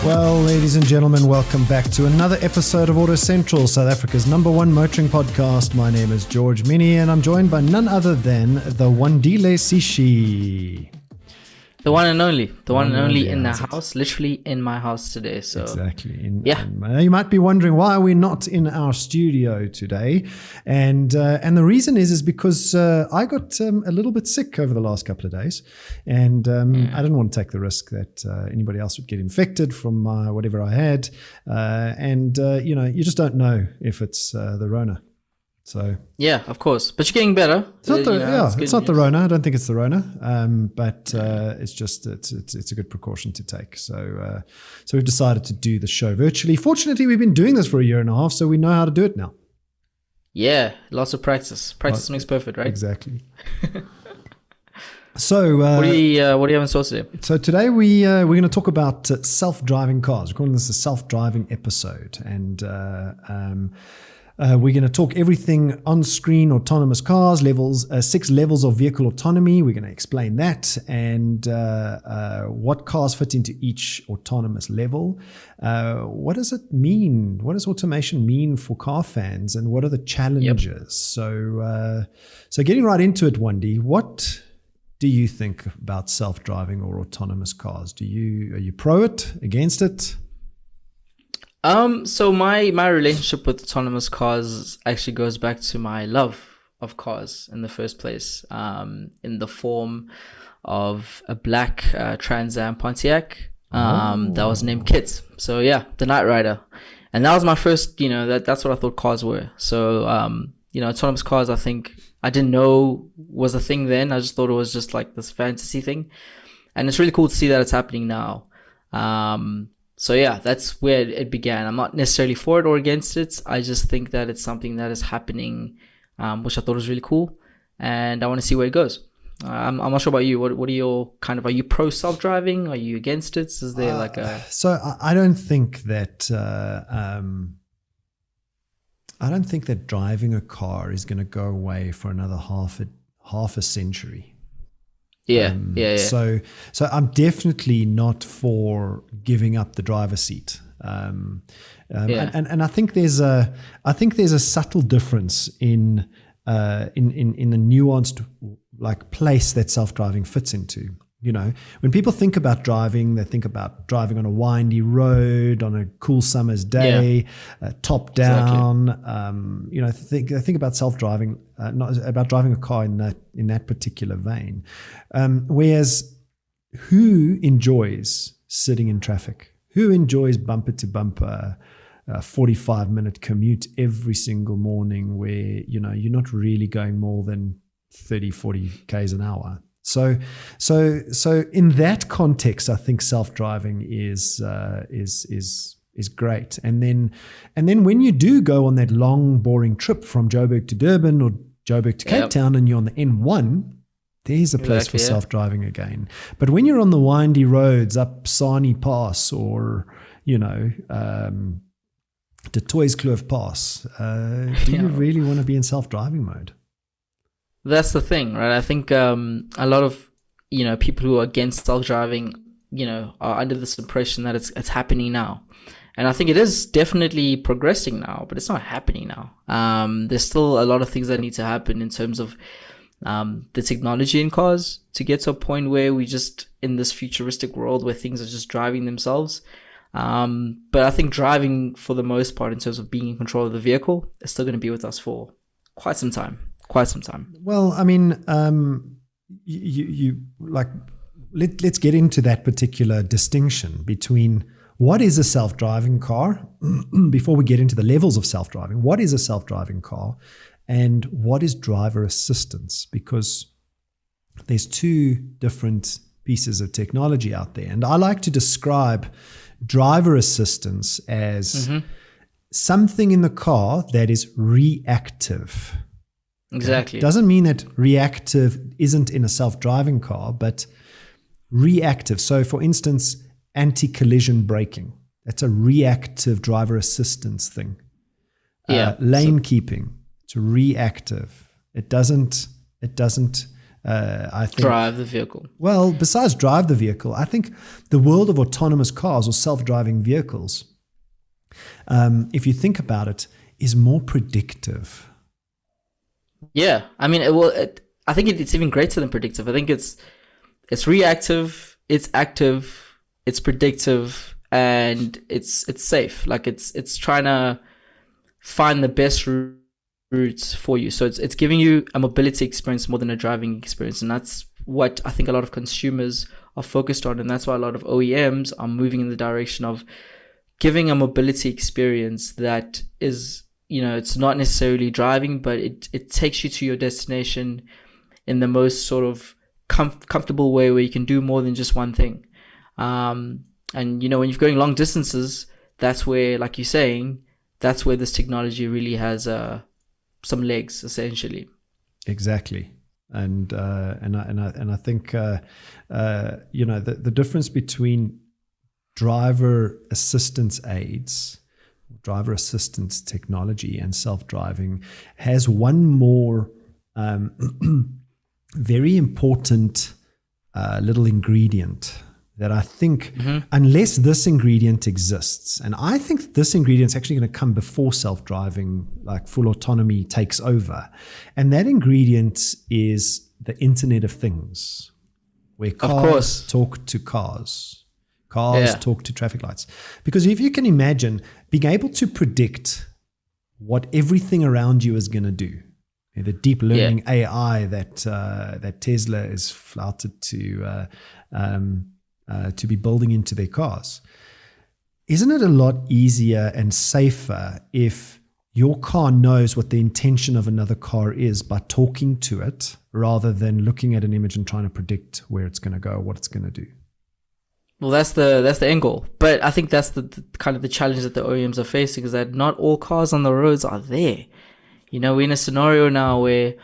Well, ladies and gentlemen, welcome back to another episode of AutoCentral, South Africa's #1 motoring podcast. My name is George Mienie, and I'm joined by none other than the Wandile Sishi. The one and only in the house, literally in my house today. So exactly. You might be wondering why we're not in our studio today, and the reason is because I got a little bit sick over the last couple of days, and I didn't want to take the risk that anybody else would get infected from whatever I had, you just don't know if it's the Rona. So yeah, of course, but you're getting better. It's not it's not the Rona. I don't think it's the Rona, but it's just it's a good precaution to take. So we've decided to do the show virtually. Fortunately, we've been doing this for a year and a half, so we know how to do it now. Yeah, lots of practice. Practice makes perfect, right? Exactly. So what do you have in store today? So today we're going to talk about self-driving cars. We're calling this a self-driving episode, and we're going to talk everything on-screen autonomous cars, 6 levels of vehicle autonomy. We're going to explain that and what cars fit into each autonomous level. What does it mean? What does automation mean for car fans, and what are the challenges? Yep. So getting right into it, Wendy, what do you think about self-driving or autonomous cars? Are you pro it, against it? So my relationship with autonomous cars actually goes back to my love of cars in the first place, in the form of a black Trans Am Pontiac that was named Kit. So yeah, the Night Rider, and that was my first. That's what I thought cars were. So autonomous cars, I think I didn't know was a thing then. I just thought it was just like this fantasy thing, and it's really cool to see that it's happening now. So yeah, that's where it began. I'm not necessarily for it or against it. I just think that it's something that is happening, which I thought was really cool, and I want to see where it goes. I'm not sure about you. What are your are you pro self-driving? Are you against it? Is there like a... So I don't think that driving a car is going to go away for another half a century. Yeah. So I'm definitely not for giving up the driver's seat. And I think there's a subtle difference in the nuanced place that self-driving fits into. When people think about driving, they think about driving on a windy road on a cool summer's day, top down. Exactly. They think about self-driving, not about driving a car in that particular vein. Whereas, who enjoys sitting in traffic? Who enjoys bumper to bumper, 45-minute commute every single morning where you're not really going more than 30, 40 k's an hour? So in that context, I think self-driving is great. And then when you do go on that long, boring trip from Joburg to Durban or Joburg to Cape Town, and you're on the N1, there's a place for self-driving again. But when you're on the windy roads up Sani Pass or the Toys Kloof Pass, do you really want to be in self-driving mode? That's the thing, right? I think a lot of people who are against self-driving, are under this impression that it's happening now, and I think it is definitely progressing now, but it's not happening now. There's still a lot of things that need to happen in terms of the technology in cars to get to a point where we just in this futuristic world where things are just driving themselves. But I think driving, for the most part, in terms of being in control of the vehicle, is still going to be with us for quite some time. Well, I mean, let's get into that particular distinction between what is a self-driving car before we get into the levels of self-driving. What is a self-driving car and what is driver assistance? Because there's two different pieces of technology out there. And I like to describe driver assistance as something in the car that is reactive. Exactly. It doesn't mean that reactive isn't in a self-driving car, but reactive. So, for instance, anti-collision braking. That's a reactive driver assistance thing. Lane keeping. It's reactive. It doesn't I think drive the vehicle. Well, besides drive the vehicle, I think the world of autonomous cars or self-driving vehicles, if you think about it, is more predictive. Yeah, I mean, I think it's even greater than predictive. I think it's reactive, it's active, it's predictive, and it's safe. Like it's trying to find the best routes for you. So it's giving you a mobility experience more than a driving experience, and that's what I think a lot of consumers are focused on, and that's why a lot of OEMs are moving in the direction of giving a mobility experience that is, it's not necessarily driving, but it takes you to your destination in the most sort of comfortable way, where you can do more than just one thing. And when you're going long distances, that's where, like you're saying, that's where this technology really has some legs, essentially. Exactly. And I think the difference between driver assistance aids, driver assistance technology, and self-driving has one more very important little ingredient that I think, unless this ingredient exists, and I think this ingredient is actually going to come before self-driving, like full autonomy takes over, and that ingredient is the Internet of Things, where cars talk to cars. Cars talk to traffic lights. Because if you can imagine being able to predict what everything around you is going to do, the deep learning AI that Tesla is flouted to be building into their cars, isn't it a lot easier and safer if your car knows what the intention of another car is by talking to it, rather than looking at an image and trying to predict where it's going to go, what it's going to do? Well, that's the end goal. But I think that's the kind of the challenge that the OEMs are facing, is that not all cars on the roads are there. We're in a scenario now where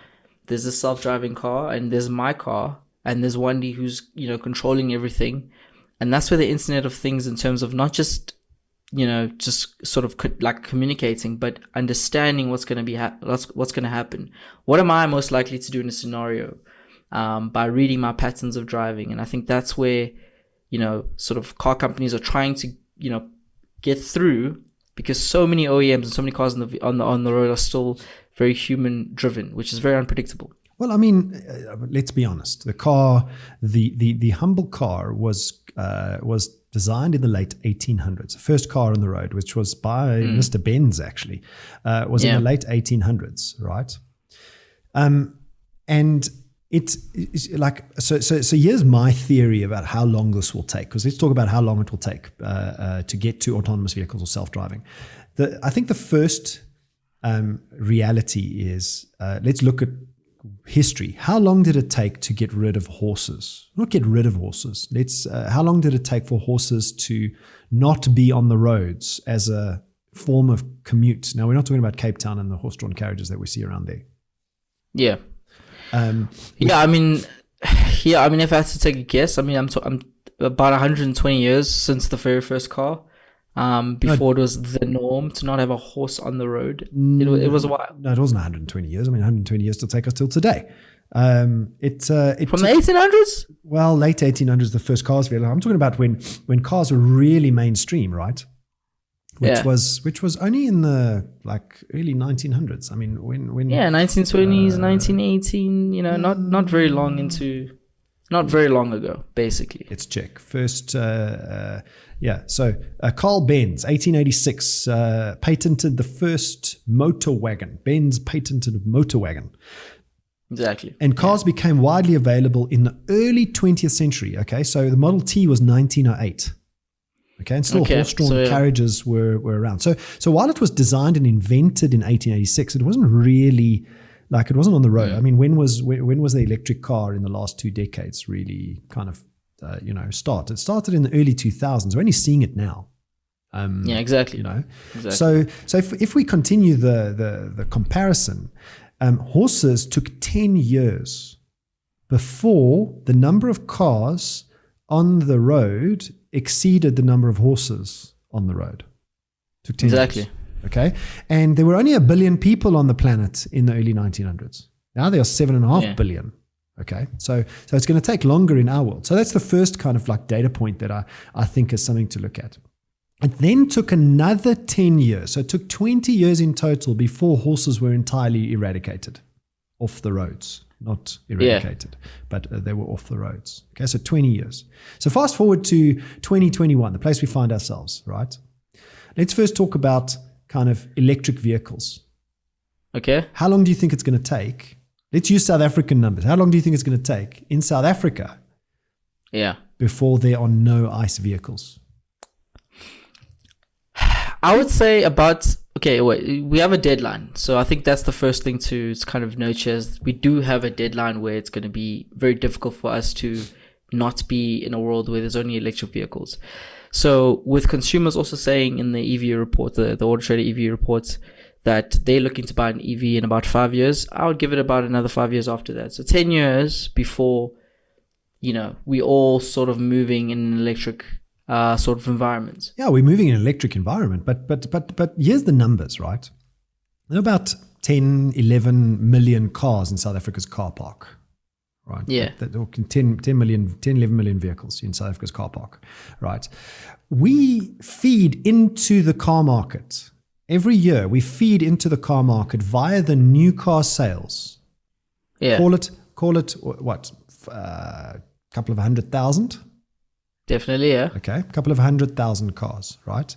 there's a self-driving car, and there's my car, and there's Wandile who's, controlling everything. And that's where the Internet of Things, in terms of not just, just sort of like communicating, but understanding what's going to be, what's going to happen. What am I most likely to do in a scenario? By reading my patterns of driving. And I think that's where, sort of car companies are trying to, get through, because so many OEMs and so many cars on the road are still very human driven, which is very unpredictable. Well, I mean, let's be honest. The car, the humble car was designed in the late 1800s. The first car on the road, which was by Mr. Benz, actually, was in the late 1800s, right? And it's like, so here's my theory about how long this will take, because let's talk about how long it will take to get to autonomous vehicles or self-driving. I think the first reality is, let's look at history. How long did it take to get rid of horses? Not get rid of horses. How long did it take for horses to not be on the roads as a form of commute? Now, we're not talking about Cape Town and the horse-drawn carriages that we see around there. Yeah. I mean, if I had to take a guess, I mean, I'm about 120 years since the very first car. Before it was the norm to not have a horse on the road. It was a while. No, it wasn't 120 years. I mean, 120 years to take us till today. From the 1800s? Well, late 1800s, the first cars. I'm talking about when cars were really mainstream, right? Which was only in the early 1900s. I mean, when 1920s, 1918. Not very long not very long ago, basically. Let's check. First, So Carl Benz, 1886, patented the first motor wagon. Benz patented a motor wagon. Exactly. And cars became widely available in the early 20th century. Okay, so the Model T was 1908. Okay, and still horse-drawn carriages were around. So while it was designed and invented in 1886, it wasn't really, it wasn't on the road. I mean, when was the electric car in the last 2 decades really kind of start? It started in the early 2000s. We're only seeing it now. Exactly. Exactly. So if we continue the comparison, horses took 10 years before the number of cars on the road exceeded the number of horses on the road. Took 10 years. Okay. And there were only 1 billion people on the planet in the early 1900s. Now there are 7.5 billion. Okay, so it's going to take longer in our world. So that's the first kind of like data point that I think is something to look at. It then took another 10 years. So it took 20 years in total before horses were entirely eradicated off the roads. Not eradicated, but they were off the roads. Okay, so 20 years. So fast forward to 2021, the place we find ourselves, right? Let's first talk about kind of electric vehicles. Okay. How long do you think it's going to take? Let's use South African numbers. How long do you think it's going to take in South Africa before there are no ICE vehicles? I would say about, we have a deadline. So I think that's the first thing to kind of note here is we do have a deadline where it's going to be very difficult for us to not be in a world where there's only electric vehicles. So with consumers also saying in the EV report, the AutoTrader EV reports, that they're looking to buy an EV in about 5 years, I would give it about another 5 years after that. So 10 years before, we all sort of moving in an electric sort of environment. Yeah, we're moving in an electric environment, but here's the numbers, right? There are about 10, 11 million cars in South Africa's car park, right? Yeah. 10, 11 million vehicles in South Africa's car park, right? We feed into the car market. Every year, we feed into the car market via the new car sales. Yeah. Call it what? A couple of 100,000? Definitely, yeah. Okay, a couple of 100,000 cars, right?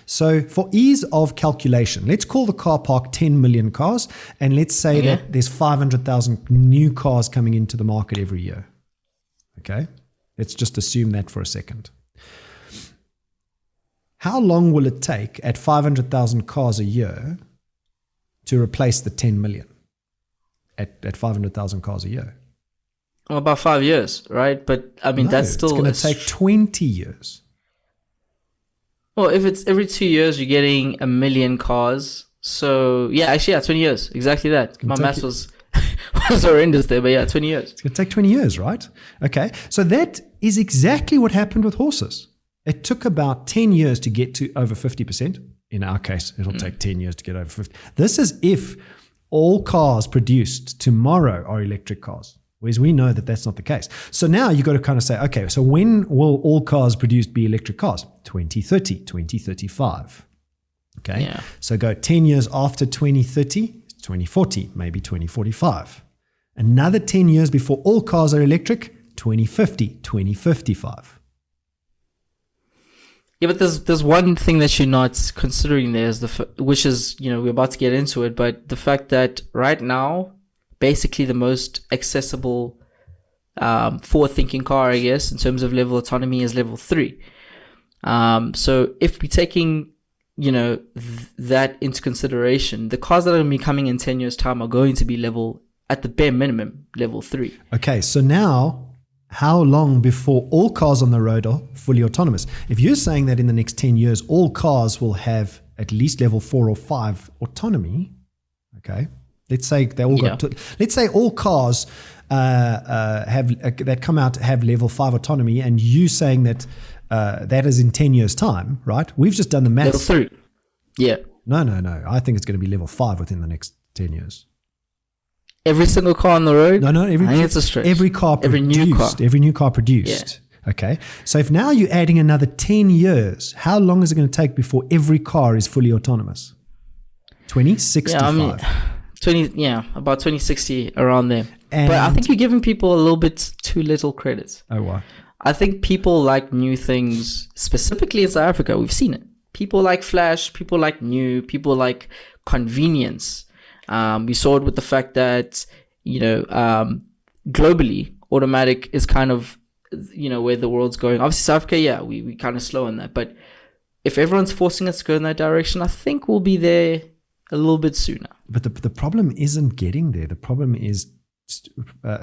So for ease of calculation, let's call the car park 10 million cars, and let's say that there's 500,000 new cars coming into the market every year. Okay, let's just assume that for a second. How long will it take at 500,000 cars a year to replace the 10 million at 500,000 cars a year? Well, about 5 years, right? But I mean, that's still... It's going to take 20 years. Well, if it's every 2 years, you're getting 1 million cars. So, 20 years. Exactly that. My maths was horrendous there, but 20 years. It's going to take 20 years, right? Okay. So that is exactly what happened with horses. It took about 10 years to get to over 50%. In our case, it'll take 10 years to get over 50. This is if all cars produced tomorrow are electric cars, whereas we know that that's not the case. So now you've got to kind of say, okay, so when will all cars produced be electric cars? 2030, 2035. Okay. Yeah. So go 10 years after 2030, 2040, maybe 2045. Another 10 years before all cars are electric, 2050, 2055. Yeah, but there's one thing that you're not considering there is which is, we're about to get into it, but the fact that right now, basically the most accessible forward-thinking car, I guess, in terms of level autonomy is level 3. So if we're taking, that into consideration, the cars that are going to be coming in 10 years' time are going to be at the bare minimum, level 3. Okay, so now... how long before all cars on the road are fully autonomous? If you're saying that in the next 10 years, all cars will have at least level 4 or 5 autonomy, okay, let's say they all let's say all cars that come out have level 5 autonomy, and you saying that that is in 10 years' time, right? We've just done the maths. Level 3. Yeah. No. I think it's going to be level 5 within the next 10 years. Every single car on the road? No. I think it's a stretch. Every new car produced. Yeah. Okay. So if now you're adding another 10 years, how long is it going to take before every car is fully autonomous? 2065. About 2060, around there. But I think you're giving people a little bit too little credit. Oh, why? I think people like new things, specifically in South Africa. We've seen it. People like flash, people like new, people like convenience. We saw it with the fact that, globally, automatic is kind of, where the world's going. Obviously, South Africa, we kind of slow on that. But if everyone's forcing us to go in that direction, I think we'll be there a little bit sooner. But the problem isn't getting there. The problem is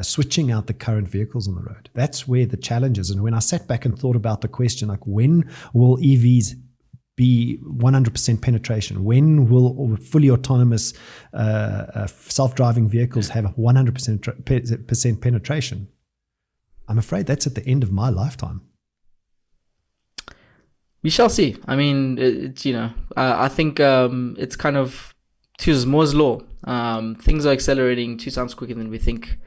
switching out the current vehicles on the road. That's where the challenge is. And when I sat back and thought about the question, like, when will EVs be 100% penetration? When will fully autonomous self-driving vehicles have 100% penetration? I'm afraid that's at the end of my lifetime. We shall see. I mean, I think it's kind of Moore's law. Things are accelerating 2 times quicker than we think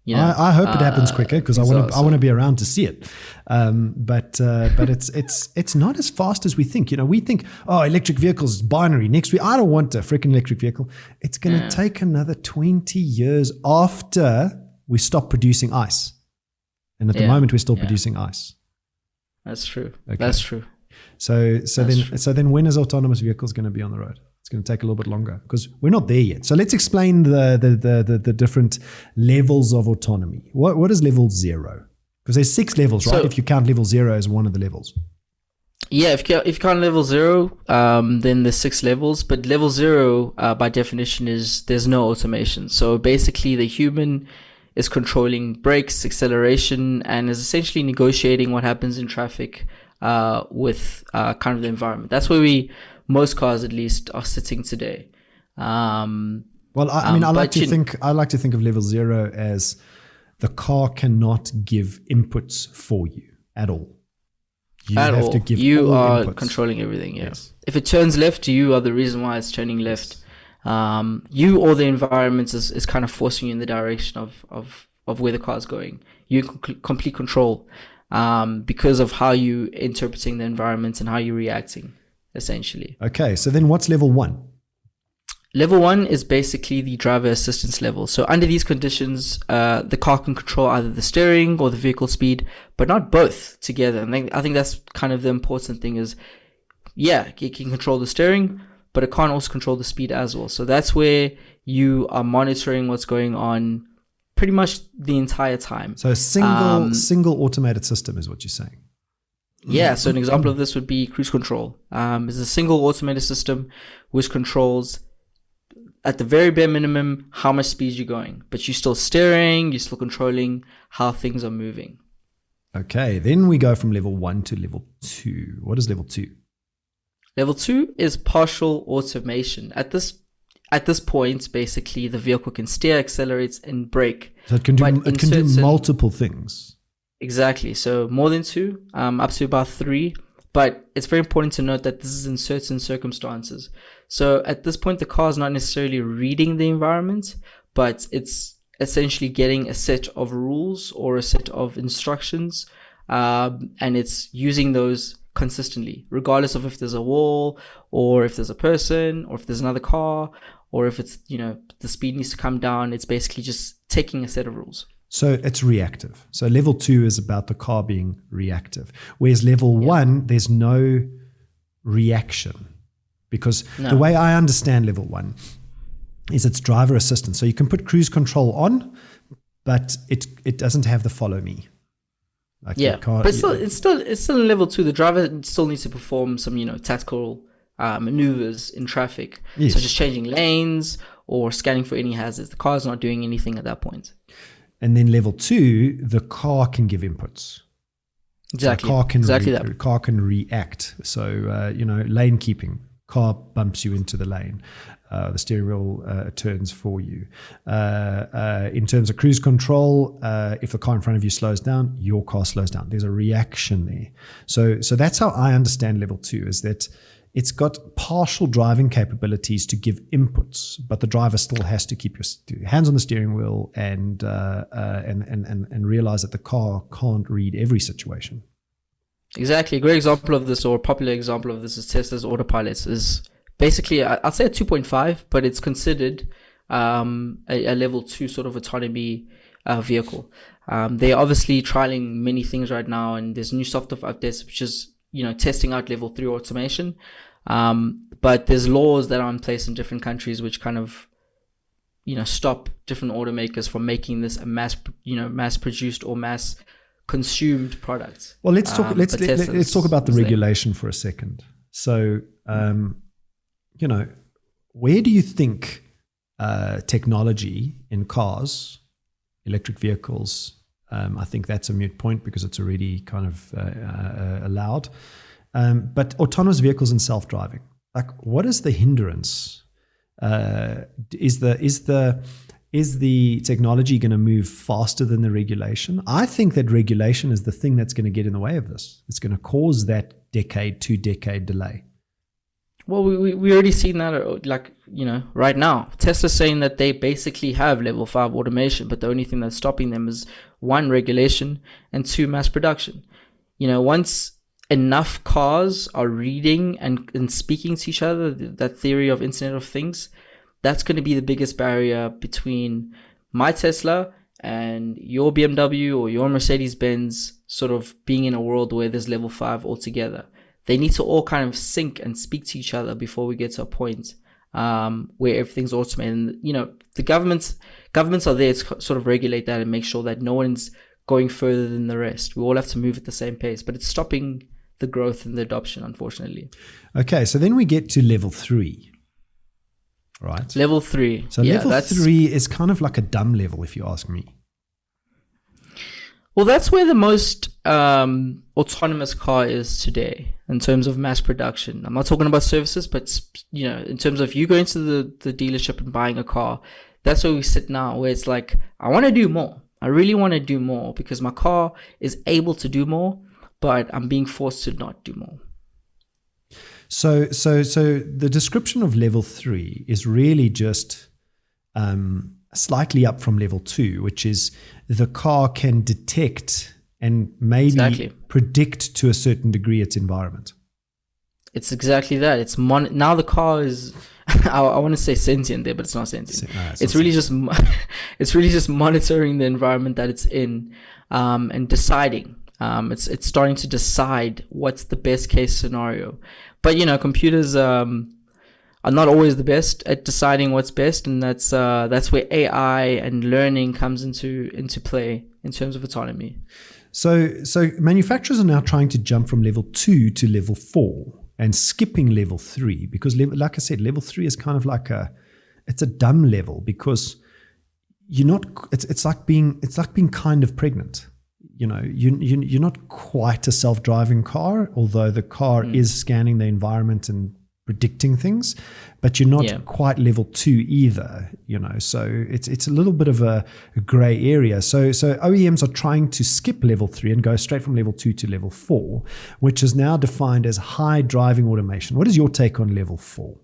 I hope it happens quicker because I want to be around to see it. But it's not as fast as we think. We think, electric vehicles is binary. Next week, I don't want a freaking electric vehicle. It's going to take another 20 years after we stop producing ICE. And at the moment, we're still producing ICE. That's true. Okay. That's true. So then when is autonomous vehicles going to be on the road? It's going to take a little bit longer because we're not there yet. So let's explain the different levels of autonomy. What is level 0? Because there's 6 levels, right? If you count level 0 as one of the levels. Yeah, if you count level 0, then there's 6 levels. But level 0, by definition, is there's no automation. So basically, the human is controlling brakes, acceleration, and is essentially negotiating what happens in traffic with kind of the environment. That's where most cars, at least, are sitting today. I like to think of level 0 as the car cannot give inputs for you at all. You are inputs. Controlling everything. Yeah. Yes. If it turns left, you are the reason why it's turning left. You or the environment is kind of forcing you in the direction of where the car is going. You complete control because of how you interpreting the environment and how you're reacting, essentially. Okay, so then what's level 1? Level 1 is basically the driver assistance level. So under these conditions, the car can control either the steering or the vehicle speed, but not both together. And I think that's kind of the important thing is, it can control the steering, but it can't also control the speed as well. So that's where you are monitoring what's going on pretty much the entire time. So a single automated system is what you're saying. Yeah, so an example of this would be cruise control. It's a single automated system which controls at the very bare minimum how much speed you're going, but you're still steering, you're still controlling how things are moving. Okay, then we go from level 1 to level 2. What is level 2? Level 2 is partial automation. At this point, basically, the vehicle can steer, accelerate, and brake. So it can do multiple things. Exactly. So more than 2, up to about 3. But it's very important to note that this is in certain circumstances. So at this point, the car is not necessarily reading the environment, but it's essentially getting a set of rules or a set of instructions, and it's using those consistently, regardless of if there's a wall or if there's a person or if there's another car or if it's, the speed needs to come down. It's basically just taking a set of rules. So it's reactive. So level 2 is about the car being reactive. Whereas level 1, there's no reaction. Because the way I understand level 1 is it's driver assistance. So you can put cruise control on, but it doesn't have the follow me. But it's still in level 2. The driver still needs to perform some, tactical maneuvers in traffic, such as changing lanes or scanning for any hazards. The car is not doing anything at that point. And then level 2, the car can give inputs. Exactly. So the car can react. So, lane keeping. Car bumps you into the lane. The steering wheel turns for you. In terms of cruise control, if the car in front of you slows down, your car slows down. There's a reaction there. So that's how I understand level 2, is that it's got partial driving capabilities to give inputs, but the driver still has to keep your hands on the steering wheel and realize that the car can't read every situation. Exactly. A great example of this, or a popular example of this, is Tesla's autopilots. Is basically, I'll say a 2.5, but it's considered a level 2 sort of autonomy vehicle. They're obviously trialing many things right now, and there's new software updates, which is testing out level 3 automation. But there's laws that are in place in different countries which kind of stop different automakers from making this a mass produced or mass consumed product. Well, let's talk about the regulation for a second. So where do you think technology in cars, electric vehicles, I think that's a moot point because it's already kind of allowed. But autonomous vehicles and self-driving, like, what is the hindrance? Is the technology going to move faster than the regulation? I think that regulation is the thing that's going to get in the way of this. It's going to cause that 2-decade delay. Well, we already seen that, like, right now. Tesla's saying that they basically have level 5 automation, but the only thing that's stopping them is, one, regulation, and two, mass production. Once enough cars are reading and speaking to each other, that theory of Internet of Things, that's going to be the biggest barrier between my Tesla and your BMW or your Mercedes-Benz sort of being in a world where there's level 5 altogether. They need to all kind of sync and speak to each other before we get to a point where everything's automated. And, the governments are there to sort of regulate that and make sure that no one's going further than the rest. We all have to move at the same pace, but it's stopping the growth and the adoption, unfortunately. Okay, so then we get to level 3, right? Level 3. So level 3 is kind of like a dumb level, if you ask me. Well, that's where the most autonomous car is today in terms of mass production. I'm not talking about services, but in terms of you going to the dealership and buying a car, that's where we sit now, where it's like, I want to do more. I really want to do more because my car is able to do more, but I'm being forced to not do more. So the description of level 3 is really just slightly up from level 2, which is the car can detect and maybe predict to a certain degree its environment. It's exactly that. It's now the car is I want to say sentient there, but it's not sentient. It's really just monitoring the environment that it's in and deciding. It's starting to decide what's the best case scenario. But computers are not always the best at deciding what's best, and that's where AI and learning comes into play in terms of autonomy. So manufacturers are now trying to jump from level 2 to level 4 and skipping level 3 because, like I said, level 3 is kind of like it's a dumb level because you're not. It's like being kind of pregnant. You're not quite a self-driving car, although the car is scanning the environment and predicting things, but you're not quite level 2 either, so it's a little bit of a gray area. So OEMs are trying to skip level 3 and go straight from level 2 to level 4, which is now defined as high driving automation. What is your take on level 4?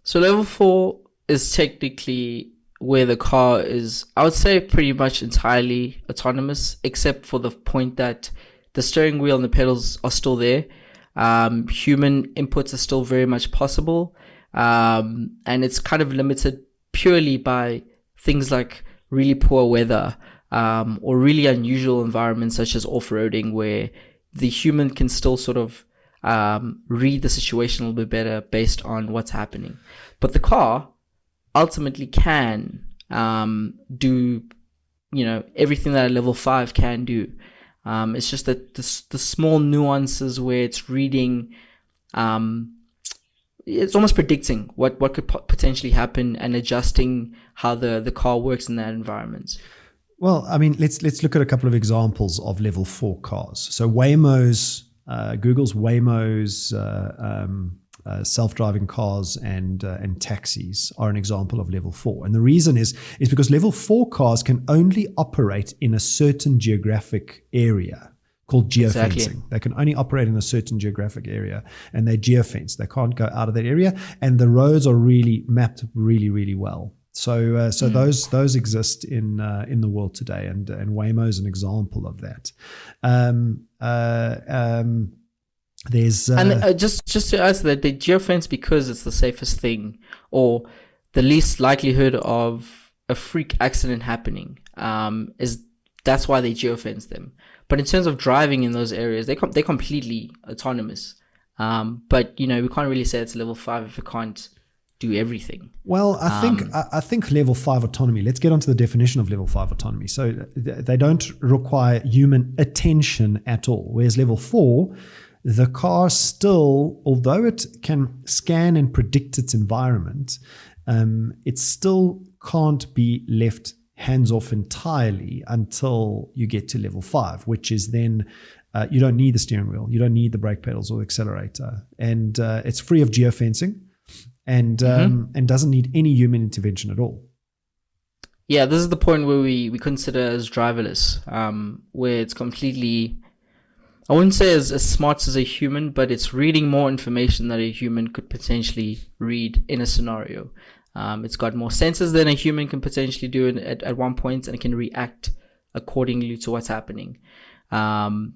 So level 4 is technically where the car is, I would say, pretty much entirely autonomous, except for the point that the steering wheel and the pedals are still there. Human inputs are still very much possible, and it's kind of limited purely by things like really poor weather or really unusual environments such as off-roading, where the human can still sort of read the situation a little bit better based on what's happening. But the car ultimately can do everything that a level 5 can do. It's just that the small nuances where it's reading, it's almost predicting what could potentially happen and adjusting how the car works in that environment. Well, I mean, let's look at a couple of examples of level 4 cars. So Google's Waymo's self-driving cars and taxis are an example of level 4. And the reason is because level 4 cars can only operate in a certain geographic area called geofencing. Exactly. They can only operate in a certain geographic area, and they're geofenced. They can't go out of that area, and the roads are really mapped really, really well. So those exist in the world today, and Waymo is an example of that. There's just to answer that, they geofence because it's the safest thing or the least likelihood of a freak accident happening. That's why they geofence them. But in terms of driving in those areas, they're completely autonomous. But we can't really say it's level 5 if it can't do everything. Well, I think level 5 autonomy. Let's get onto the definition of level 5 autonomy. So they don't require human attention at all, whereas level 4. The car still, although it can scan and predict its environment, it still can't be left hands-off entirely until you get to level 5, which is then you don't need the steering wheel, you don't need the brake pedals or the accelerator, and it's free of geofencing and doesn't need any human intervention at all. Yeah, this is the point where we consider as driverless, where it's completely I wouldn't say as smart as a human, but it's reading more information that a human could potentially read in a scenario. It's got more senses than a human can potentially do at one point, and it can react accordingly to what's happening.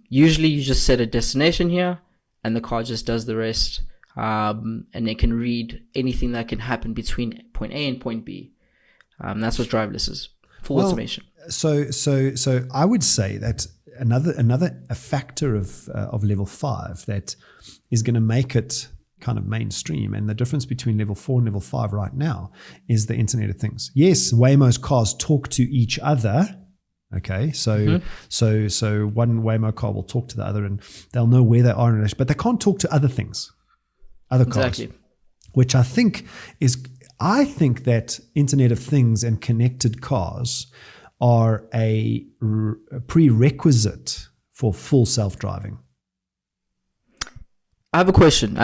Usually you just set a destination here and the car just does the rest. And it can read anything that can happen between point A and point B. That's what driverless is. Full automation. So I would say that another factor of level 5 that is going to make it kind of mainstream, and the difference between level 4 and level 5 right now is the Internet of Things. Yes, Waymo's cars talk to each other. Okay, so one Waymo car will talk to the other, and they'll know where they are in relation, but they can't talk to other things, other cars. Exactly. Which I think that Internet of Things and connected cars are a prerequisite for full self-driving. I have a question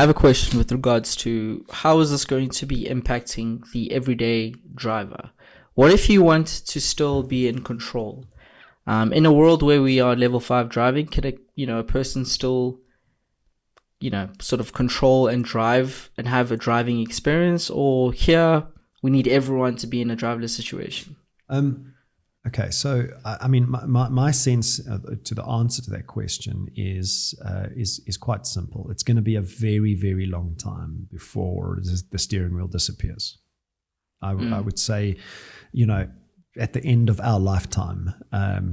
with regards to how is this going to be impacting the everyday driver? What if you want to still be in control? In a world where we are level 5 driving, can a person still, sort of control and drive and have a driving experience? Or here we need everyone to be in a driverless situation? Okay, so I mean, my sense to the answer to that question is quite simple. It's going to be a very, very long time before the steering wheel disappears. I would say, at the end of our lifetime,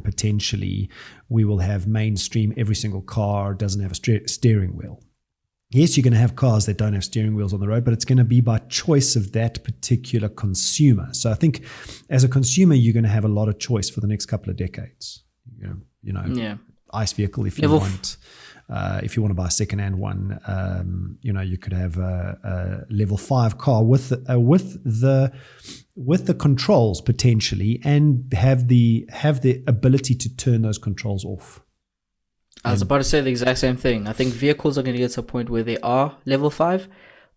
potentially, we will have mainstream. Every single car doesn't have a steering wheel. Yes, you're going to have cars that don't have steering wheels on the road, but it's going to be by choice of that particular consumer. So I think as a consumer, you're going to have a lot of choice for the next couple of decades. ICE vehicle if you want. If you want to buy a second-hand one, you could have a level 5 car with the controls potentially, and have the ability to turn those controls off. I was about to say the exact same thing. I think vehicles are going to get to a point where they are level 5,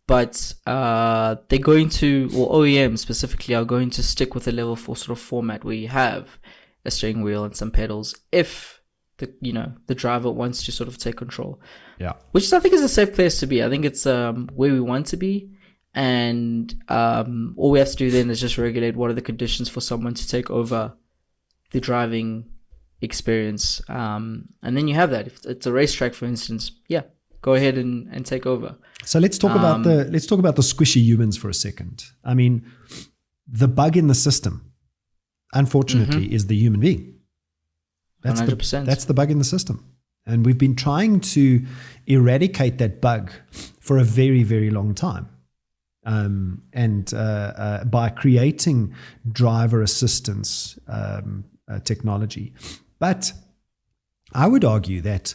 but they're going to, or OEMs specifically, are going to stick with a level 4 sort of format where you have a steering wheel and some pedals if the driver wants to sort of take control. Yeah. Which I think is a safe place to be. I think it's where we want to be. And all we have to do then is just regulate what are the conditions for someone to take over the driving experience, and then you have that. If it's a racetrack, for instance, go ahead and take over. So let's talk about the squishy humans for a second. I mean, the bug in the system, unfortunately, is the human being. That's 100%. That's the bug in the system, and we've been trying to eradicate that bug for a very, very long time. By creating driver assistance technology. But I would argue that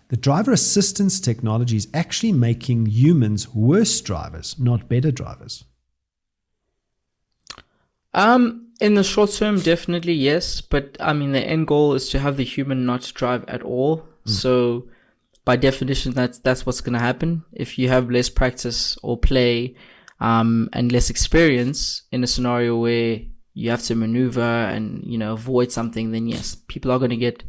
the driver assistance technology is actually making humans worse drivers, not better drivers. In the short term, definitely yes. But I mean, the end goal is to have the human not drive at all. So by definition, that's what's going to happen. If you have less practice or play and less experience in a scenario where you have to maneuver and, avoid something, then yes, people are going to get,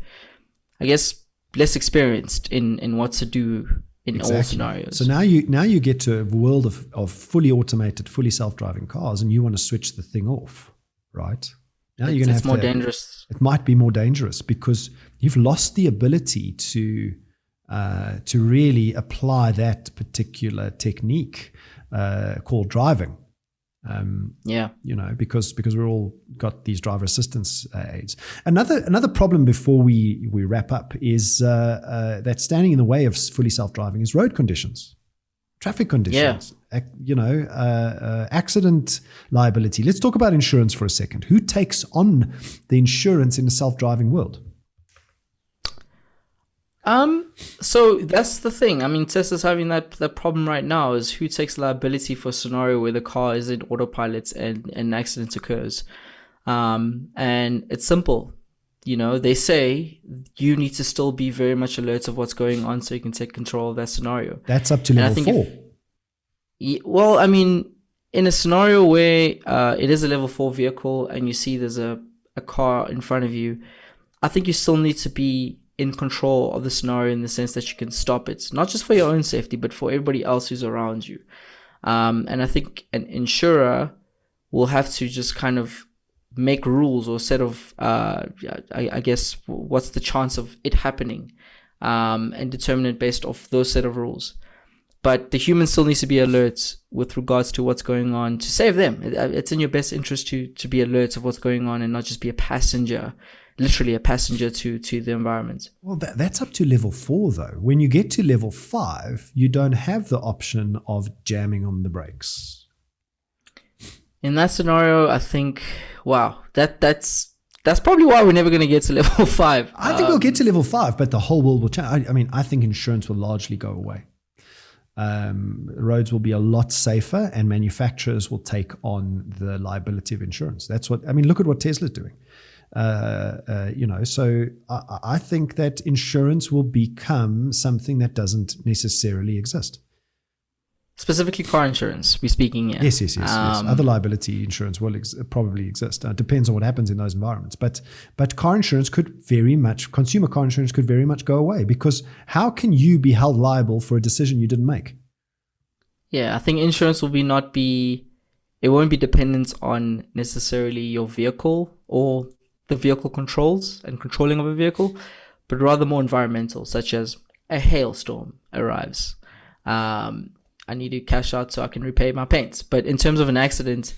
I guess, less experienced in what to do in all scenarios. So now you get to a world of fully automated, fully self-driving cars, and you want to switch the thing off, right? Now you're going to have more dangerous. It might be more dangerous because you've lost the ability to really apply that particular technique called driving. Because we're all got these driver assistance aids. Another problem before we wrap up is that standing in the way of fully self-driving is road conditions, traffic conditions, accident liability. Let's talk about insurance for a second. Who takes on the insurance in a self-driving world? So that's the thing. I mean, Tesla's having that problem right now is who takes liability for a scenario where the car is in autopilot and an accident occurs. And it's simple. They say you need to still be very much alert of what's going on so you can take control of that scenario. That's up to level 4. Well, I mean, in a scenario where it is a level 4 vehicle and you see there's a car in front of you, I think you still need to be in control of the scenario in the sense that you can stop it, not just for your own safety, but for everybody else who's around you. And I think an insurer will have to just kind of make rules or set of, I guess, what's the chance of it happening, and determine it based off those set of rules. But the human still needs to be alert with regards to what's going on to save them. It's in your best interest to be alert of what's going on and not just be a passenger, literally a passenger to the environment. Well, that's up to level 4, though. When you get to level 5, you don't have the option of jamming on the brakes. In that scenario, I think, wow, that's probably why we're never going to get to level 5. I think we'll get to level 5, but the whole world will change. I mean, I think insurance will largely go away. Roads will be a lot safer, and manufacturers will take on the liability of insurance. That's what, I mean, look at what Tesla's doing. So I think that insurance will become something that doesn't necessarily exist. Specifically car insurance, we're speaking here. Yes. Other liability insurance will probably exist. It depends on what happens in those environments. But car insurance consumer car insurance could very much go away, because how can you be held liable for a decision you didn't make? Yeah, I think insurance will it won't be dependent on necessarily your vehicle or the vehicle controls and controlling of a vehicle, but rather more environmental, such as a hailstorm arrives. I need to cash out so I can repay my paint. But in terms of an accident,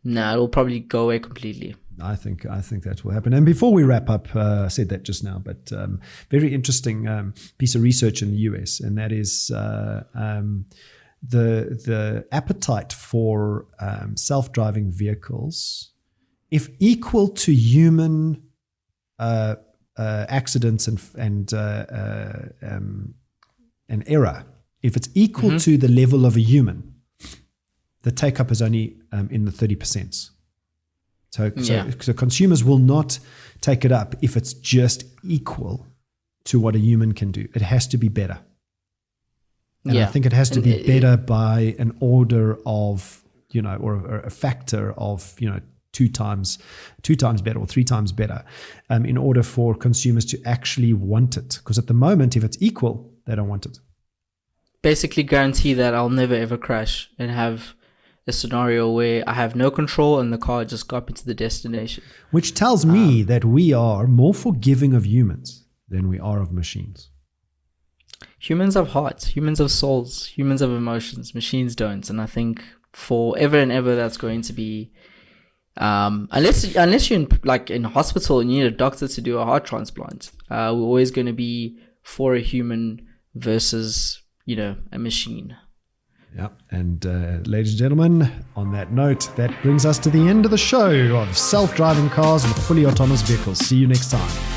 it'll probably go away completely. I think that will happen. And before we wrap up, I said that just now, but very interesting piece of research in the US, and that is the appetite for self-driving vehicles, if equal to human accidents and error. If it's equal to the level of a human, the take-up is only in the 30%. So consumers will not take it up if it's just equal to what a human can do. It has to be better. And I think it has to be better by an order of, or a factor of, 2 times better or 3 times better, in order for consumers to actually want it. Because at the moment, if it's equal, they don't want it. Basically guarantee that I'll never ever crash and have a scenario where I have no control and the car just got me to the destination. Which tells me that we are more forgiving of humans than we are of machines. Humans have hearts, humans have souls, humans have emotions, machines don't. And I think forever and ever that's going to be, unless you're in hospital and you need a doctor to do a heart transplant, we're always going to be for a human versus a machine. Yeah. And ladies and gentlemen, on that note, that brings us to the end of the show of self-driving cars and fully autonomous vehicles. See you next time.